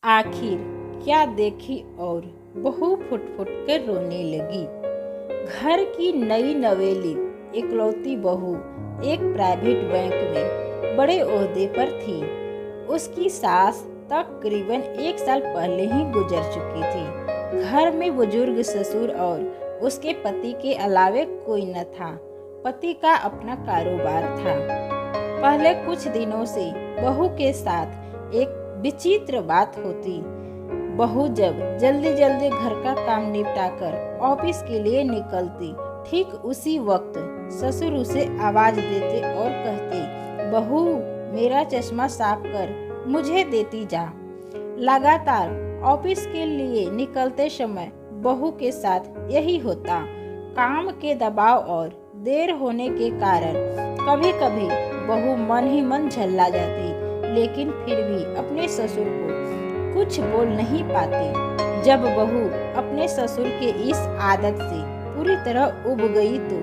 आखिर क्या देखी और बहू फुट फुट कर रोने लगी। घर की नई नवेली इकलौती बहू एक प्राइवेट बैंक में बड़े ओहदे पर थी। उसकी सास तकरीबन 1 साल पहले ही गुजर चुकी थी। घर में बुजुर्ग ससुर और उसके पति के अलावे कोई न था। पति का अपना कारोबार था। पहले कुछ दिनों से बहू के साथ एक विचित्र बात होती। बहू जब जल्दी जल्दी घर का काम निपटाकर ऑफिस के लिए निकलती, ठीक उसी वक्त ससुर उसे आवाज देते और कहते, बहू मेरा चश्मा साफ कर मुझे देती जा। लगातार ऑफिस के लिए निकलते समय बहू के साथ यही होता। काम के दबाव और देर होने के कारण कभी कभी बहू मन ही मन झल्ला जाती, लेकिन फिर भी अपने ससुर को कुछ बोल नहीं पाती। जब बहू अपने ससुर के इस आदत से पूरी तरह उब गई तो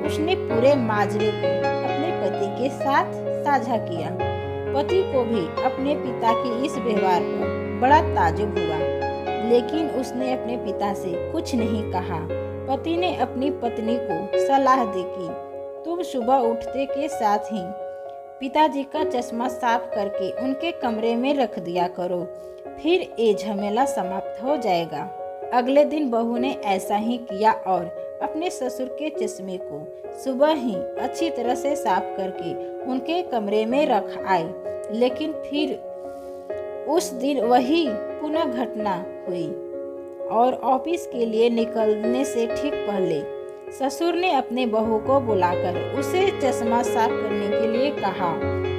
उसने पूरे माजरे को अपने पति के साथ साझा किया। पति को भी अपने पिता के इस व्यवहार पर बड़ा ताज्जुब हुआ, लेकिन उसने अपने पिता से कुछ नहीं कहा। पति ने अपनी पत्नी को सलाह दी कि तुम सुबह उठते के साथ ही पिताजी का चश्मा साफ करके उनके कमरे में रख दिया करो, फिर ये झमेला समाप्त हो जाएगा। अगले दिन बहू ने ऐसा ही किया और अपने ससुर के चश्मे को सुबह ही अच्छी तरह से साफ करके उनके कमरे में रख आई। लेकिन फिर उस दिन वही पुनः घटना हुई और ऑफिस के लिए निकलने से ठीक पहले ससुर ने अपने बहू को बुलाकर उसे चश्मा साफ करने के लिए कहा।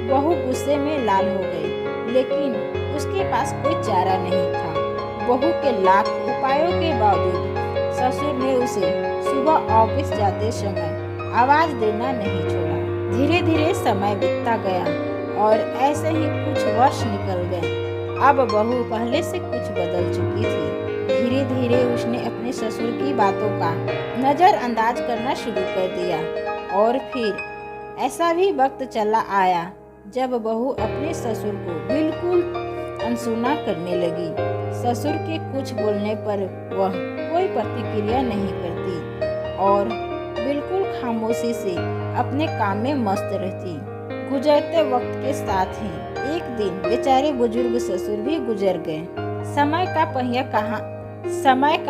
बहू गुस्से में लाल हो गई, लेकिन उसके पास कोई चारा नहीं था। बहू के लाख उपायों के बावजूद ससुर ने उसे सुबह ऑफिस जाते समय आवाज देना नहीं छोड़ा। धीरे धीरे समय बीतता गया और ऐसे ही कुछ वर्ष निकल गए। अब बहू पहले से कुछ बदल चुकी थी। धीरे धीरे उसने अपने ससुर की बातों का नजरअंदाज करना शुरू कर दिया और फिर ऐसा भी वक्त चला आया जब बहू अपने ससुर को बिल्कुल अनसुना करने लगी। ससुर के कुछ बोलने पर वह कोई प्रतिक्रिया नहीं करती और बिल्कुल खामोशी से अपने काम में मस्त रहती। गुजरते वक्त के साथ ही एक दिन बेचारे बुजुर्ग ससुर भी गुजर गए। समय का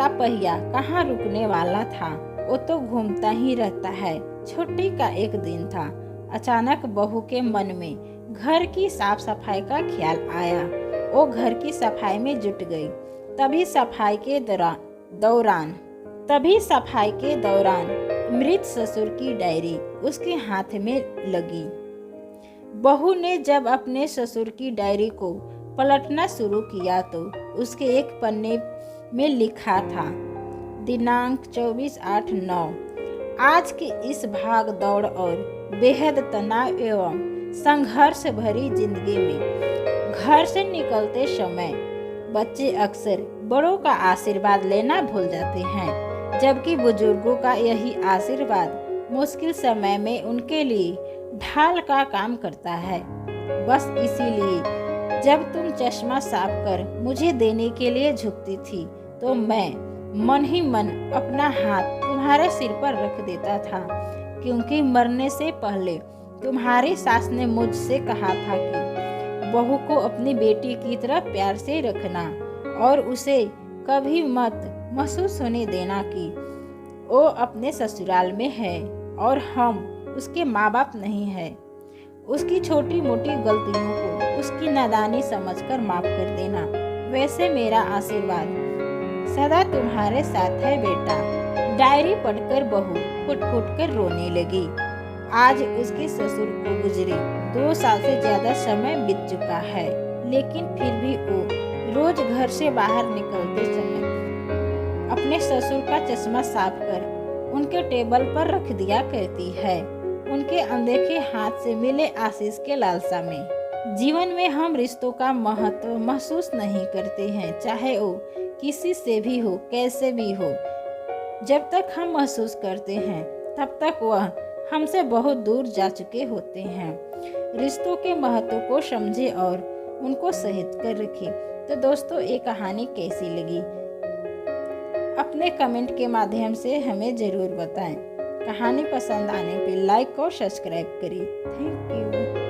पहिया कहाँ रुकने वाला था, वो तो घूमता ही रहता है। छुट्टी का एक दिन था। अचानक बहू के मन में घर की साफ सफाई का ख्याल आया। वो घर की सफाई में जुट गई। तभी सफाई के दौरान मृत ससुर की डायरी उसके हाथ में लगी। बहू ने जब अपने ससुर की डायरी को पलटना शुरू किया तो उसके एक पन्ने में लिखा था, दिनांक 24/8/9। आज की इस भाग दौड़ और बेहद तनाव एवं संघर्ष भरी जिंदगी में घर से निकलते समय बच्चे अक्सर बड़ों का आशीर्वाद लेना भूल जाते हैं, जबकि बुजुर्गों का यही आशीर्वाद मुश्किल समय में उनके लिए ढाल का काम करता है। बस इसीलिए जब तुम चश्मा साफ कर मुझे देने के लिए झुकती थी तो मैं मन ही मन अपना हाथ तुम्हारे सिर पर रख देता था, क्योंकि मरने से पहले तुम्हारी सास ने मुझसे कहा था कि बहू को अपनी बेटी की तरह प्यार से रखना और उसे कभी मत महसूस होने देना कि वो अपने ससुराल में है और हम उसके माँ बाप नहीं है। उसकी छोटी मोटी गलतियों को उसकी नादानी समझकर माफ कर देना। वैसे मेरा आशीर्वाद सदा तुम्हारे साथ है बेटा। डायरी पढ़कर बहू फुट फुट कर रोने लगी। आज उसके ससुर को गुजरे 2 साल से ज्यादा समय बीत चुका है, लेकिन फिर भी वो रोज घर से बाहर निकलते समय अपने ससुर का चश्मा साफ कर उनके टेबल पर रख दिया करती है, उनके अनदेखे हाथ से मिले आशीष के लालसा में। जीवन में हम रिश्तों का महत्व महसूस नहीं करते हैं, चाहे वो किसी से भी हो, कैसे भी हो। जब तक हम महसूस करते हैं तब तक वह हमसे बहुत दूर जा चुके होते हैं। रिश्तों के महत्व को समझे और उनको सहेज कर रखें तो दोस्तों ये कहानी कैसी लगी अपने कमेंट के माध्यम से हमें ज़रूर बताएं। कहानी पसंद आने पे लाइक और सब्सक्राइब करिए। Thank you.